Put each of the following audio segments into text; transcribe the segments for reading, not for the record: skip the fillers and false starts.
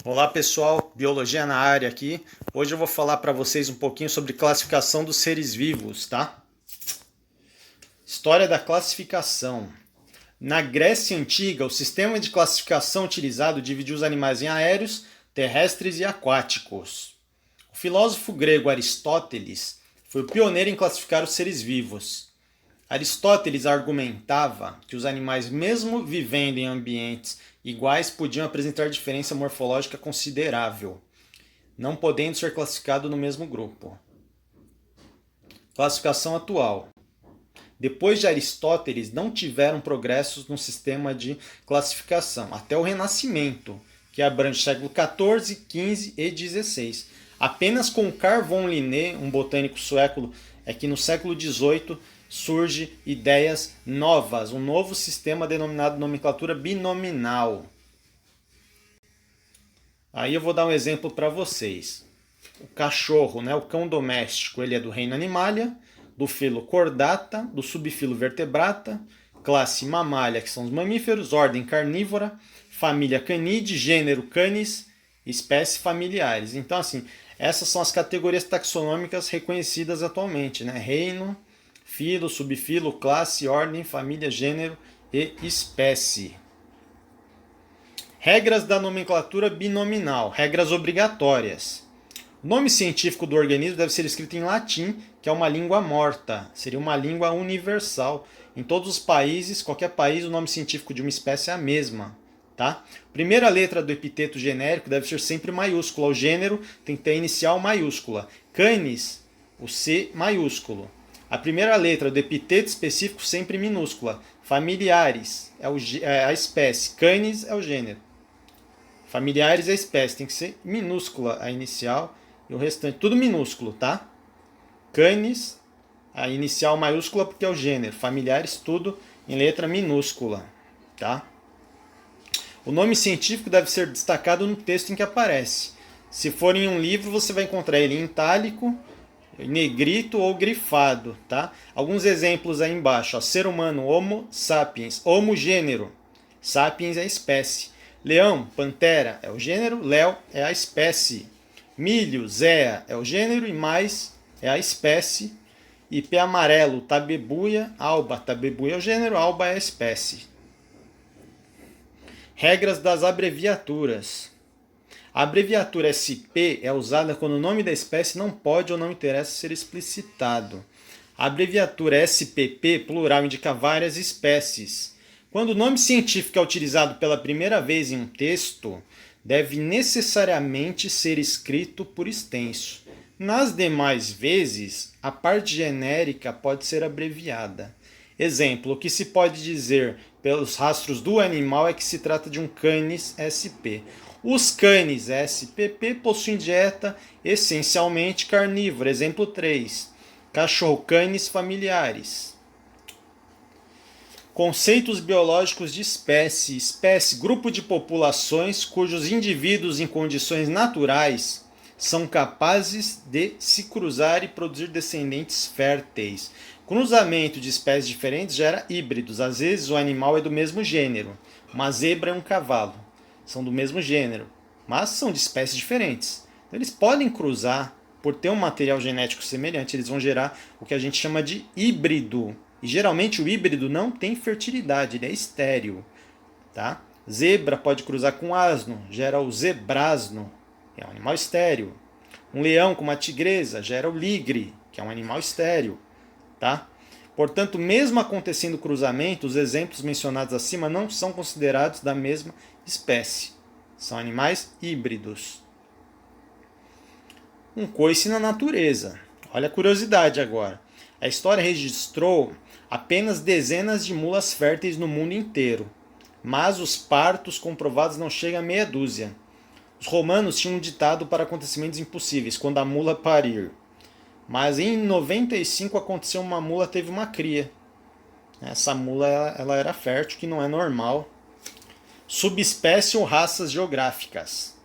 Olá pessoal, Biologia na área aqui. Hoje eu vou falar para vocês um pouquinho sobre classificação dos seres vivos, tá? História da classificação. Na Grécia Antiga, o sistema de classificação utilizado dividiu os animais em aéreos, terrestres e aquáticos. O filósofo grego Aristóteles foi o pioneiro em classificar os seres vivos. Aristóteles argumentava que os animais, mesmo vivendo em ambientes iguais, podiam apresentar diferença morfológica considerável, não podendo ser classificados no mesmo grupo. Classificação atual. Depois de Aristóteles, não tiveram progressos no sistema de classificação, até o Renascimento, que abrange século XIV, XV e XVI. Apenas com Carl von Linné, um botânico sueco, é que no século XVIII surge ideias novas, um novo sistema denominado nomenclatura binominal. Aí eu vou dar um exemplo para vocês. O cachorro, né, o cão doméstico, ele é do reino Animalia, do filo Chordata, do subfilo Vertebrata, classe Mammalia, que são os mamíferos, ordem Carnívora, família Canidae, gênero Canis, espécies familiares. Então, assim, essas são as categorias taxonômicas reconhecidas atualmente, né? Reino, filo, subfilo, classe, ordem, família, gênero e espécie. Regras da nomenclatura binominal, regras obrigatórias. O nome científico do organismo deve ser escrito em latim, que é uma língua morta, seria uma língua universal. Em todos os países, qualquer país, o nome científico de uma espécie é a mesma. Tá? Primeira letra do epiteto genérico deve ser sempre maiúscula. O gênero tem que ter a inicial maiúscula. Canis, o C maiúsculo. A primeira letra do epiteto específico sempre minúscula. Familiares é a espécie. Canis é o gênero. Familiares é a espécie. Tem que ser minúscula a inicial e o restante tudo minúsculo, tá? Canis, a inicial maiúscula porque é o gênero. Familiares tudo em letra minúscula, tá? O nome científico deve ser destacado no texto em que aparece. Se for em um livro, você vai encontrar ele em itálico, negrito ou grifado, tá? Alguns exemplos aí embaixo, ó. Ser humano, Homo sapiens, Homo gênero, sapiens é a espécie. Leão, pantera é o gênero, Léo é a espécie. Milho, zea é o gênero e mais é a espécie. E pé amarelo, tabebuia, alba, tabebuia é o gênero, alba é a espécie. Regras das abreviaturas. A abreviatura SP é usada quando o nome da espécie não pode ou não interessa ser explicitado. A abreviatura SPP, plural, indica várias espécies. Quando o nome científico é utilizado pela primeira vez em um texto, deve necessariamente ser escrito por extenso. Nas demais vezes, a parte genérica pode ser abreviada. Exemplo, o que se pode dizer pelos rastros do animal é que se trata de um Canis SP. Os canis SPP possuem dieta essencialmente carnívora. Exemplo 3. Cachorro canis familiares. Conceitos biológicos de espécie. Espécie, grupo de populações cujos indivíduos em condições naturais são capazes de se cruzar e produzir descendentes férteis. Cruzamento de espécies diferentes gera híbridos. Às vezes o animal é do mesmo gênero. Uma zebra é um cavalo. São do mesmo gênero, mas são de espécies diferentes. Então, eles podem cruzar, por ter um material genético semelhante, eles vão gerar o que a gente chama de híbrido. E geralmente o híbrido não tem fertilidade, ele é estéril. Tá? Zebra pode cruzar com asno, gera o zebrasno, que é um animal estéril. Um leão com uma tigresa gera o ligre, que é um animal estéril. Tá? Portanto, mesmo acontecendo cruzamento, os exemplos mencionados acima não são considerados da mesma espécie. São animais híbridos. Um coice na natureza. Olha a curiosidade agora. A história registrou apenas dezenas de mulas férteis no mundo inteiro, mas os partos comprovados não chegam a meia dúzia. Os romanos tinham um ditado para acontecimentos impossíveis, quando a mula parir. Mas em 95 aconteceu, uma mula teve uma cria. Essa mula ela era fértil, que não é normal. Subespécie ou raças geográficas.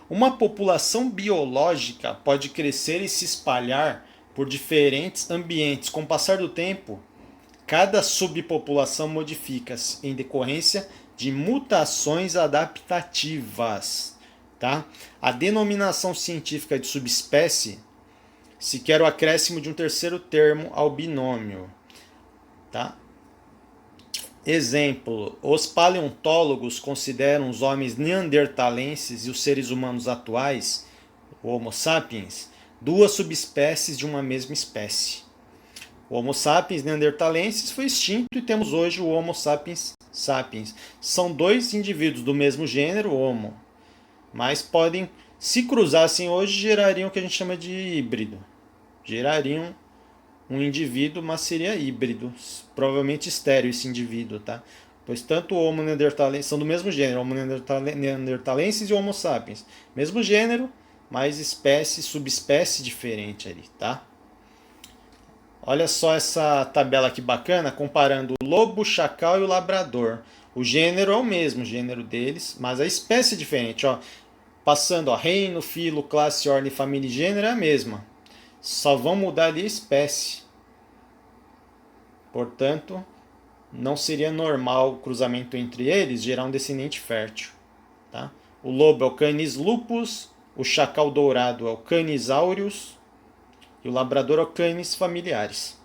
Uma população biológica pode crescer e se espalhar por diferentes ambientes. Com o passar do tempo, cada subpopulação modifica-se em decorrência de mutações adaptativas. tá? A denominação científica de subespécie se quer o acréscimo de um terceiro termo ao binômio, tá? Exemplo, os paleontólogos consideram os homens neandertalenses e os seres humanos atuais, o Homo sapiens, duas subespécies de uma mesma espécie. O Homo sapiens neandertalensis foi extinto e temos hoje o Homo sapiens sapiens. São dois indivíduos do mesmo gênero, Homo, mas podem, se cruzassem hoje, gerariam o que a gente chama de híbrido. Gerariam um indivíduo, mas seria híbrido, provavelmente estéreo esse indivíduo, tá? Pois tanto o Homo neanderthalensis são do mesmo gênero, Homo neanderthalensis e o Homo sapiens. Mesmo gênero, mas espécie, subespécie diferente ali, tá? Olha só essa tabela que bacana, comparando o lobo, o chacal e o labrador. O gênero é o mesmo, o gênero deles, mas a espécie é diferente, ó. Passando, ó, reino, filo, classe, ordem, família e gênero é a mesma. Só vão mudar ali a espécie. Portanto, não seria normal o cruzamento entre eles gerar um descendente fértil. Tá? O lobo é o Canis lupus, o chacal dourado é o Canis aureus e o labrador é o Canis familiaris.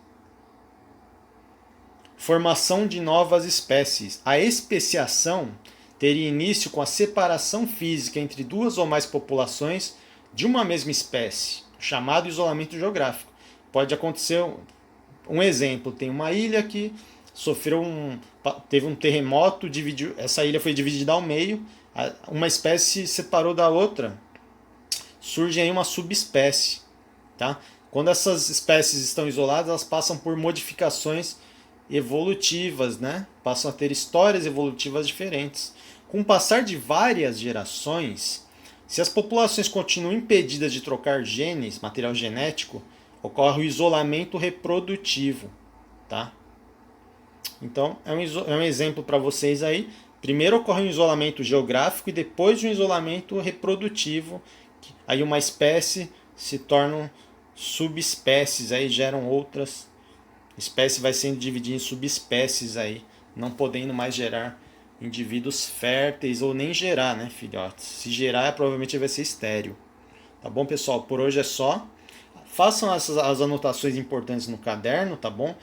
Formação de novas espécies. A especiação teria início com a separação física entre duas ou mais populações de uma mesma espécie, chamado isolamento geográfico. Pode acontecer, um exemplo, tem uma ilha que teve um terremoto, essa ilha foi dividida ao meio, uma espécie se separou da outra, surge aí uma subespécie. Tá? Quando essas espécies estão isoladas, elas passam por modificações evolutivas, né? Passam a ter histórias evolutivas diferentes. Com o passar de várias gerações, se as populações continuam impedidas de trocar genes, material genético, ocorre o isolamento reprodutivo. Tá? Então, é um exemplo para vocês aí. Primeiro ocorre um isolamento geográfico e depois um isolamento reprodutivo. Aí uma espécie se tornam subespécies, aí geram outras. A espécie vai sendo dividida em subespécies aí, não podendo mais gerar indivíduos férteis ou nem gerar, né, filhotes? Se gerar, provavelmente vai ser estéril. Tá bom, pessoal? Por hoje é só. Façam as anotações importantes no caderno, tá bom?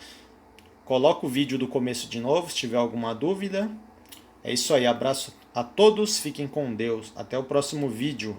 Coloca o vídeo do começo de novo, se tiver alguma dúvida. É isso aí, abraço a todos, fiquem com Deus. Até o próximo vídeo.